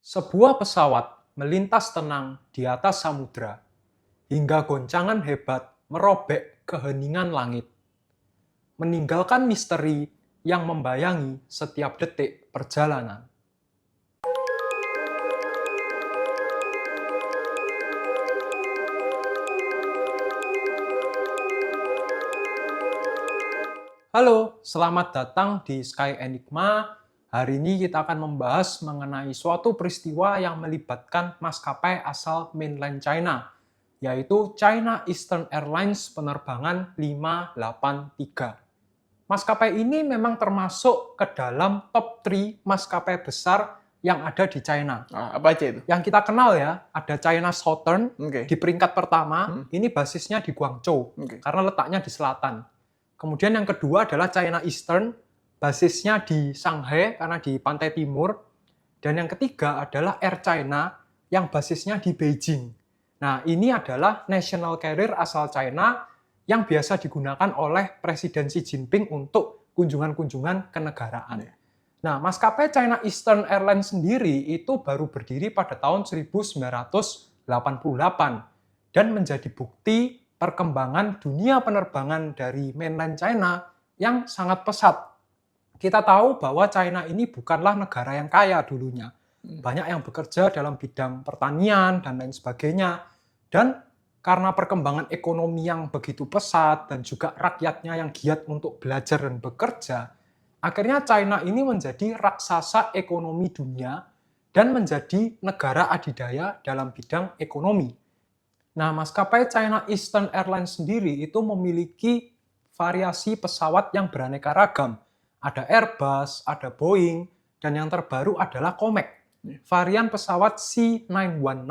Sebuah pesawat melintas tenang di atas samudra hingga goncangan hebat merobek keheningan langit, meninggalkan misteri yang membayangi setiap detik perjalanan. Halo, selamat datang di Sky Enigma. Hari ini kita akan membahas mengenai suatu peristiwa yang melibatkan maskapai asal mainland China, yaitu China Eastern Airlines penerbangan 583. Maskapai ini memang termasuk ke dalam top 3 maskapai besar yang ada di China. Apa aja itu? Yang kita kenal ya, ada China Southern Oke. di peringkat pertama, ini basisnya di Guangzhou, Oke. karena letaknya di selatan. Kemudian yang kedua adalah China Eastern, basisnya di Shanghai karena di pantai timur. Dan yang ketiga adalah Air China yang basisnya di Beijing. Nah, ini adalah national carrier asal China yang biasa digunakan oleh Presiden Xi Jinping untuk kunjungan-kunjungan kenegaraan. Nah, maskapai China Eastern Airlines sendiri itu baru berdiri pada tahun 1988 dan menjadi bukti perkembangan dunia penerbangan dari mainland China yang sangat pesat. Kita tahu bahwa China ini bukanlah negara yang kaya dulunya. Banyak yang bekerja dalam bidang pertanian dan lain sebagainya. Dan karena perkembangan ekonomi yang begitu pesat dan juga rakyatnya yang giat untuk belajar dan bekerja, akhirnya China ini menjadi raksasa ekonomi dunia dan menjadi negara adidaya dalam bidang ekonomi. Nah, maskapai China Eastern Airlines sendiri itu memiliki variasi pesawat yang beraneka ragam. Ada Airbus, ada Boeing, dan yang terbaru adalah Comac, varian pesawat C919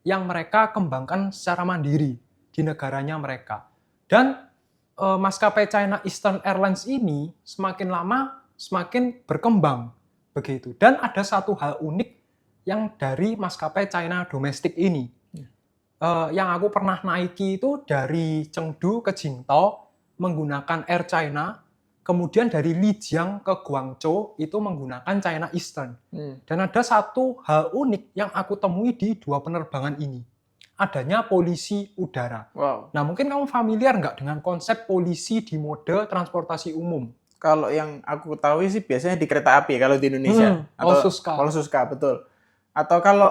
yang mereka kembangkan secara mandiri di negaranya mereka. Dan maskapai China Eastern Airlines ini semakin lama semakin berkembang begitu. Dan ada satu hal unik yang dari maskapai China domestik ini. Yang aku pernah naiki itu dari Chengdu ke Jingzhou menggunakan Air China, kemudian dari Lijiang ke Guangzhou itu menggunakan China Eastern. Dan ada satu hal unik yang aku temui di dua penerbangan ini. Adanya polisi udara. Wow. Nah, mungkin kamu familiar nggak dengan konsep polisi di mode transportasi umum? Kalau yang aku tahu sih biasanya di kereta api kalau di Indonesia. Polsuska. Polsuska, betul. Atau kalau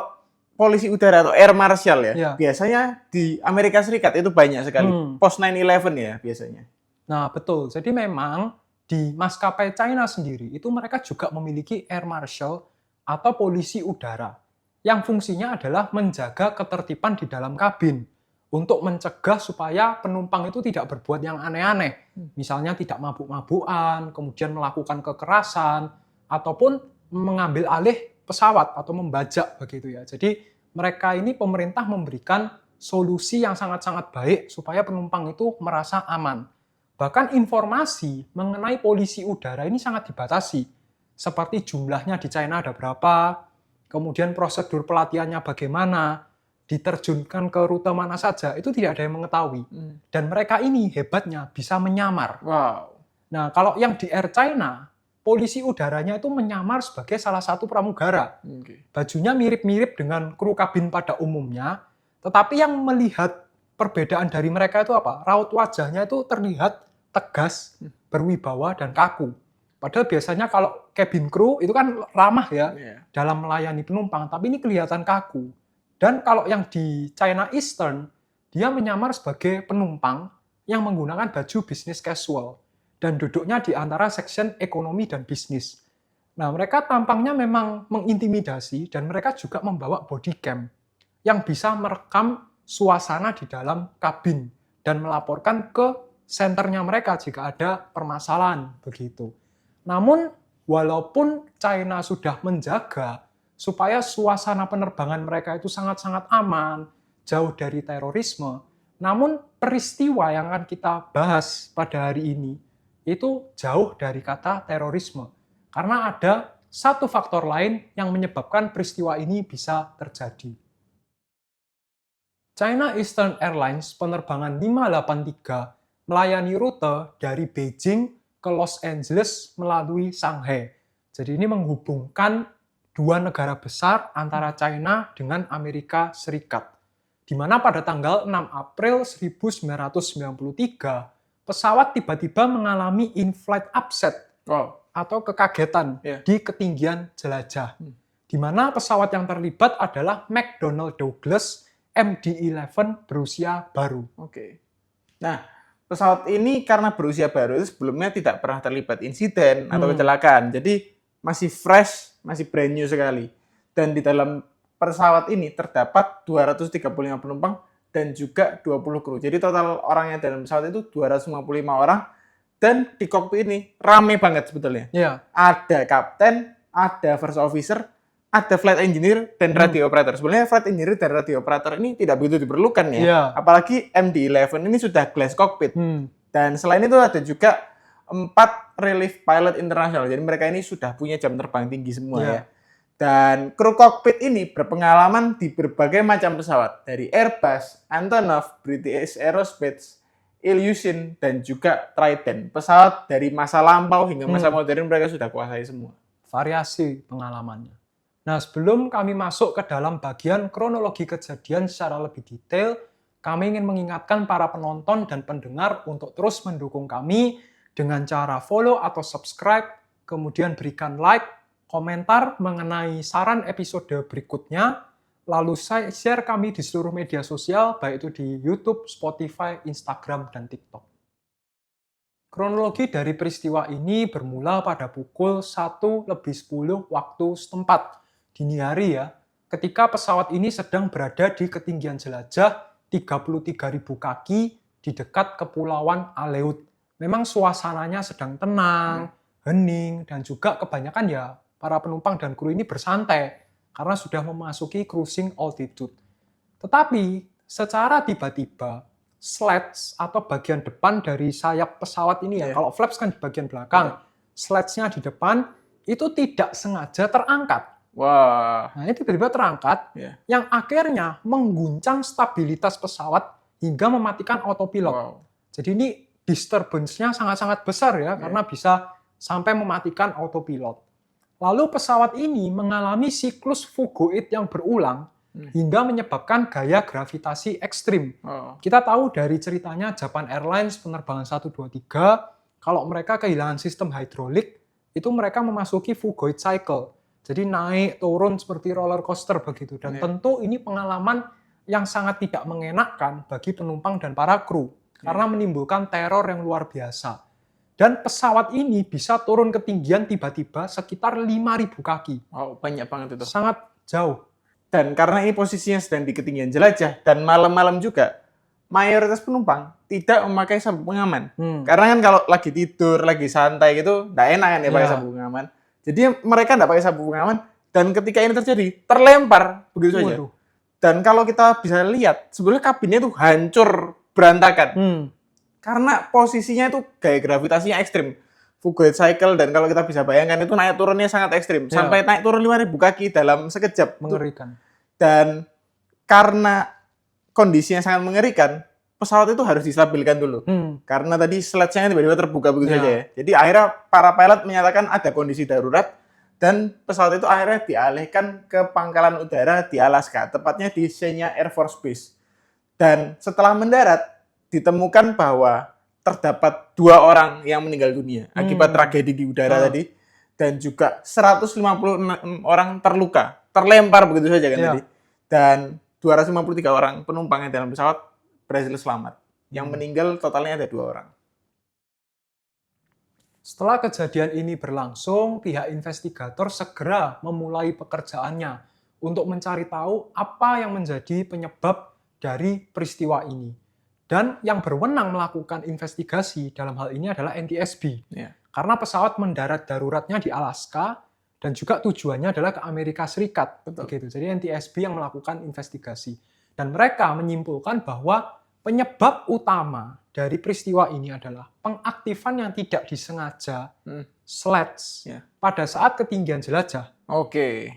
polisi udara atau Air Marshal ya, Ya. biasanya di Amerika Serikat itu banyak sekali. Post 9/11 ya biasanya. Nah, betul. Jadi memang di maskapai China sendiri itu mereka juga memiliki Air Marshal atau polisi udara yang fungsinya adalah menjaga ketertiban di dalam kabin untuk mencegah supaya penumpang itu tidak berbuat yang aneh-aneh. Misalnya tidak mabuk-mabukan, kemudian melakukan kekerasan, ataupun mengambil alih pesawat atau membajak begitu ya. Jadi mereka ini pemerintah memberikan solusi yang sangat-sangat baik supaya penumpang itu merasa aman. Bahkan informasi mengenai polisi udara ini sangat dibatasi. Seperti jumlahnya di China ada berapa, kemudian prosedur pelatihannya bagaimana, diterjunkan ke rute mana saja, itu tidak ada yang mengetahui. Dan mereka ini hebatnya bisa menyamar. Wow. Nah, kalau yang di Air China, polisi udaranya itu menyamar sebagai salah satu pramugara. Bajunya mirip-mirip dengan kru kabin pada umumnya, tetapi yang melihat perbedaan dari mereka itu apa? Raut wajahnya itu terlihat tegas, berwibawa, dan kaku. Padahal biasanya kalau cabin crew itu kan ramah ya dalam melayani penumpang, tapi ini kelihatan kaku. Dan kalau yang di China Eastern, dia menyamar sebagai penumpang yang menggunakan baju business casual dan duduknya di antara section ekonomi dan bisnis. Nah, mereka tampangnya memang mengintimidasi dan mereka juga membawa body cam yang bisa merekam suasana di dalam kabin dan melaporkan ke senternya mereka jika ada permasalahan begitu. Namun, walaupun China sudah menjaga supaya suasana penerbangan mereka itu sangat-sangat aman, jauh dari terorisme, namun peristiwa yang akan kita bahas pada hari ini itu jauh dari kata terorisme. Karena ada satu faktor lain yang menyebabkan peristiwa ini bisa terjadi. China Eastern Airlines penerbangan 583 melayani rute dari Beijing ke Los Angeles melalui Shanghai. Jadi ini menghubungkan dua negara besar antara China dengan Amerika Serikat. Di mana pada tanggal 6 April 1993, pesawat tiba-tiba mengalami in-flight upset atau kekagetan di ketinggian jelajah. Di mana pesawat yang terlibat adalah McDonnell Douglas MD-11 berusia baru. Nah, pesawat ini karena berusia baru, sebelumnya tidak pernah terlibat insiden atau kecelakaan. Jadi masih fresh, masih brand new sekali. Dan di dalam pesawat ini terdapat 235 penumpang dan juga 20 kru. Jadi total orangnya dalam pesawat itu 255 orang. Dan di kokpit ini rame banget sebetulnya. Ada kapten, ada first officer, ada flight engineer dan radio operator. Sebenarnya flight engineer dan radio operator ini tidak begitu diperlukan ya. Apalagi MD-11 ini sudah glass cockpit. Dan selain itu ada juga 4 relief pilot internasional. Jadi mereka ini sudah punya jam terbang tinggi semua ya. Dan kru kokpit ini berpengalaman di berbagai macam pesawat. Dari Airbus, Antonov, British Aerospace, Ilyushin, dan juga Trident. Pesawat dari masa lampau hingga masa modern mereka sudah kuasai semua. Variasi pengalamannya. Nah, sebelum kami masuk ke dalam bagian kronologi kejadian secara lebih detail, kami ingin mengingatkan para penonton dan pendengar untuk terus mendukung kami dengan cara follow atau subscribe, kemudian berikan like, komentar mengenai saran episode berikutnya, lalu share kami di seluruh media sosial, baik itu di YouTube, Spotify, Instagram, dan TikTok. Kronologi dari peristiwa ini bermula pada pukul 1:10 waktu setempat, dini hari ya, ketika pesawat ini sedang berada di ketinggian jelajah 33.000 kaki di dekat Kepulauan Aleut. Memang suasananya sedang tenang, hening, dan juga kebanyakan ya para penumpang dan kru ini bersantai karena sudah memasuki cruising altitude. Tetapi secara tiba-tiba, slats atau bagian depan dari sayap pesawat ini ya, kalau flaps kan di bagian belakang, slats-nya di depan itu tidak sengaja terangkat. Nah, ini tiba-tiba terangkat, yang akhirnya mengguncang stabilitas pesawat hingga mematikan autopilot. Jadi ini disturbance-nya sangat-sangat besar ya, karena bisa sampai mematikan autopilot. Lalu pesawat ini mengalami siklus fugoid yang berulang hingga menyebabkan gaya gravitasi ekstrim. Kita tahu dari ceritanya Japan Airlines penerbangan 123, kalau mereka kehilangan sistem hidrolik, itu mereka memasuki fugoid cycle. Jadi naik, turun seperti roller coaster begitu. Dan tentu ini pengalaman yang sangat tidak mengenakkan bagi penumpang dan para kru. Karena menimbulkan teror yang luar biasa. Dan pesawat ini bisa turun ketinggian tiba-tiba sekitar 5.000 kaki. Banyak banget itu. Sangat jauh. Dan karena ini posisinya sedang di ketinggian jelajah dan malam-malam juga, mayoritas penumpang tidak memakai sabuk pengaman. Karena kan kalau lagi tidur, lagi santai gitu, nggak enak kan ya pakai sabuk pengaman. Jadi mereka nggak pakai sabuk pengaman, dan ketika ini terjadi, terlempar begitu saja. Dan kalau kita bisa lihat, sebenarnya kabinnya itu hancur, berantakan. Karena posisinya itu gaya gravitasinya ekstrim. Fugoid cycle, dan kalau kita bisa bayangkan itu naik turunnya sangat ekstrim. Sampai naik turun 5.000 kaki dalam sekejap. Mengerikan. Dan karena kondisinya sangat mengerikan, pesawat itu harus distabilkan dulu. Karena tadi slats-nya tiba-tiba terbuka begitu saja ya. Jadi akhirnya para pilot menyatakan ada kondisi darurat, dan pesawat itu akhirnya dialihkan ke pangkalan udara di Alaska, tepatnya di Xenia Air Force Base. Dan setelah mendarat, ditemukan bahwa terdapat 2 orang yang meninggal dunia akibat tragedi di udara tadi, dan juga 156 orang terluka, terlempar begitu saja kan tadi. Dan 253 orang penumpang yang dalam pesawat berhasil selamat. Yang meninggal totalnya ada 2 orang. Setelah kejadian ini berlangsung, pihak investigator segera memulai pekerjaannya untuk mencari tahu apa yang menjadi penyebab dari peristiwa ini. Dan yang berwenang melakukan investigasi dalam hal ini adalah NTSB. Karena pesawat mendarat daruratnya di Alaska dan juga tujuannya adalah ke Amerika Serikat. Begitu. Jadi NTSB yang melakukan investigasi. Dan mereka menyimpulkan bahwa penyebab utama dari peristiwa ini adalah pengaktifan yang tidak disengaja slats pada saat ketinggian jelajah.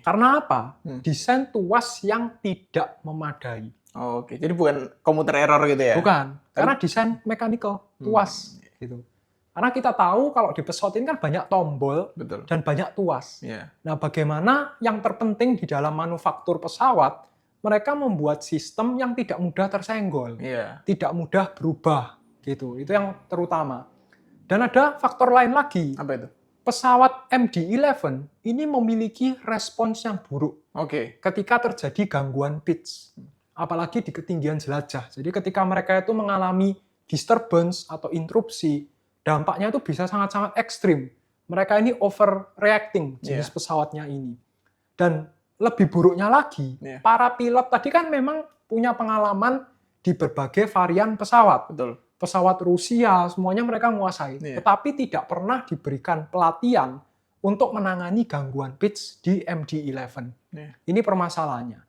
Karena apa? Desain tuas yang tidak memadai. Jadi bukan komputer error gitu ya? Bukan, karena desain mechanical tuas gitu. Karena kita tahu kalau di pesawat ini kan banyak tombol Betul. dan banyak tuas. Iya. Nah, bagaimana yang terpenting di dalam manufaktur pesawat, mereka membuat sistem yang tidak mudah tersenggol, Iya. tidak mudah berubah, gitu. Itu yang terutama. Dan ada faktor lain lagi. Apa itu? Pesawat MD-11 ini memiliki respons yang buruk Oke. ketika terjadi gangguan pitch, apalagi di ketinggian jelajah. Jadi ketika mereka itu mengalami disturbance atau interupsi, dampaknya itu bisa sangat-sangat ekstrim. Mereka ini overreacting jenis pesawatnya ini. Dan lebih buruknya lagi, para pilot tadi kan memang punya pengalaman di berbagai varian pesawat. Betul. Pesawat Rusia, semuanya mereka menguasai. Tetapi tidak pernah diberikan pelatihan untuk menangani gangguan pitch di MD-11. Ini permasalahannya.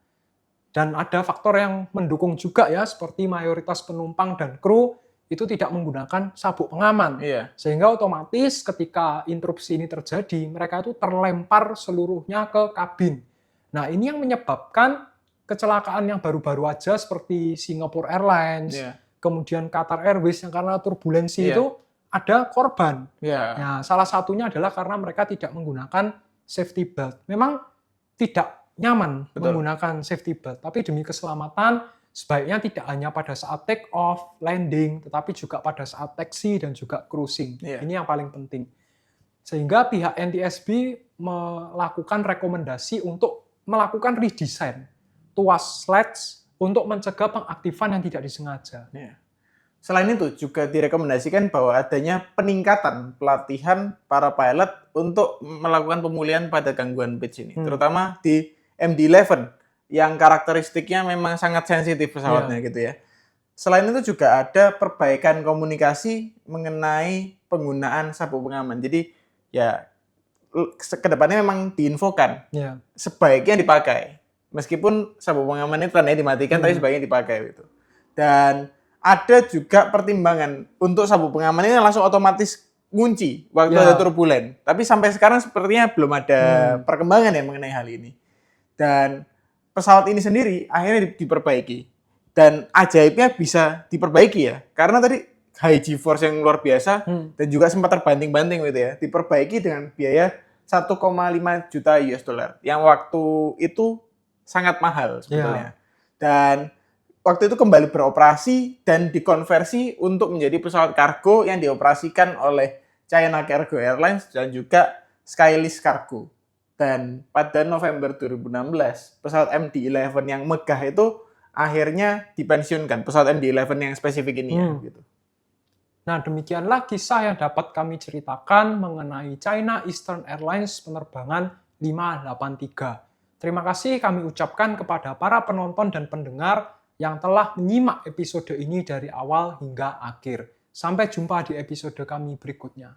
Dan ada faktor yang mendukung juga ya, seperti mayoritas penumpang dan kru itu tidak menggunakan sabuk pengaman. Sehingga otomatis ketika interupsi ini terjadi, mereka itu terlempar seluruhnya ke kabin. Nah, ini yang menyebabkan kecelakaan yang baru-baru aja seperti Singapore Airlines, kemudian Qatar Airways yang karena turbulensi itu ada korban. Nah, salah satunya adalah karena mereka tidak menggunakan safety belt. Memang tidak nyaman menggunakan safety belt, tapi demi keselamatan sebaiknya tidak hanya pada saat take off, landing, tetapi juga pada saat taxi dan juga cruising. Ini yang paling penting. Sehingga pihak NTSB melakukan rekomendasi untuk melakukan redesign tuas slats untuk mencegah pengaktifan yang tidak disengaja. Selain itu juga direkomendasikan bahwa adanya peningkatan pelatihan para pilot untuk melakukan pemulihan pada gangguan pitch ini, terutama di MD-11 yang karakteristiknya memang sangat sensitif pesawatnya gitu ya. Selain itu juga ada perbaikan komunikasi mengenai penggunaan sabuk pengaman. Jadi ya kedepannya memang diinfokan sebaiknya dipakai. Meskipun sabuk pengaman itu tandanya dimatikan, tapi sebaiknya dipakai gitu. Dan ada juga pertimbangan untuk sabuk pengaman ini langsung otomatis ngunci waktu ada turbulen. Tapi sampai sekarang sepertinya belum ada perkembangan ya mengenai hal ini. Dan pesawat ini sendiri akhirnya diperbaiki. Dan ajaibnya bisa diperbaiki ya. Karena tadi high G-force yang luar biasa dan juga sempat terbanting-banting gitu ya. Diperbaiki dengan biaya 1,5 juta US dollar. Yang waktu itu sangat mahal sebetulnya. Dan waktu itu kembali beroperasi dan dikonversi untuk menjadi pesawat kargo yang dioperasikan oleh China Cargo Airlines dan juga Skylist Cargo. Dan pada November 2016, pesawat MD-11 yang megah itu akhirnya dipensiunkan. Pesawat MD-11 yang spesifik ini ya. Gitu. Nah, demikianlah kisah yang dapat kami ceritakan mengenai China Eastern Airlines penerbangan 583. Terima kasih kami ucapkan kepada para penonton dan pendengar yang telah menyimak episode ini dari awal hingga akhir. Sampai jumpa di episode kami berikutnya.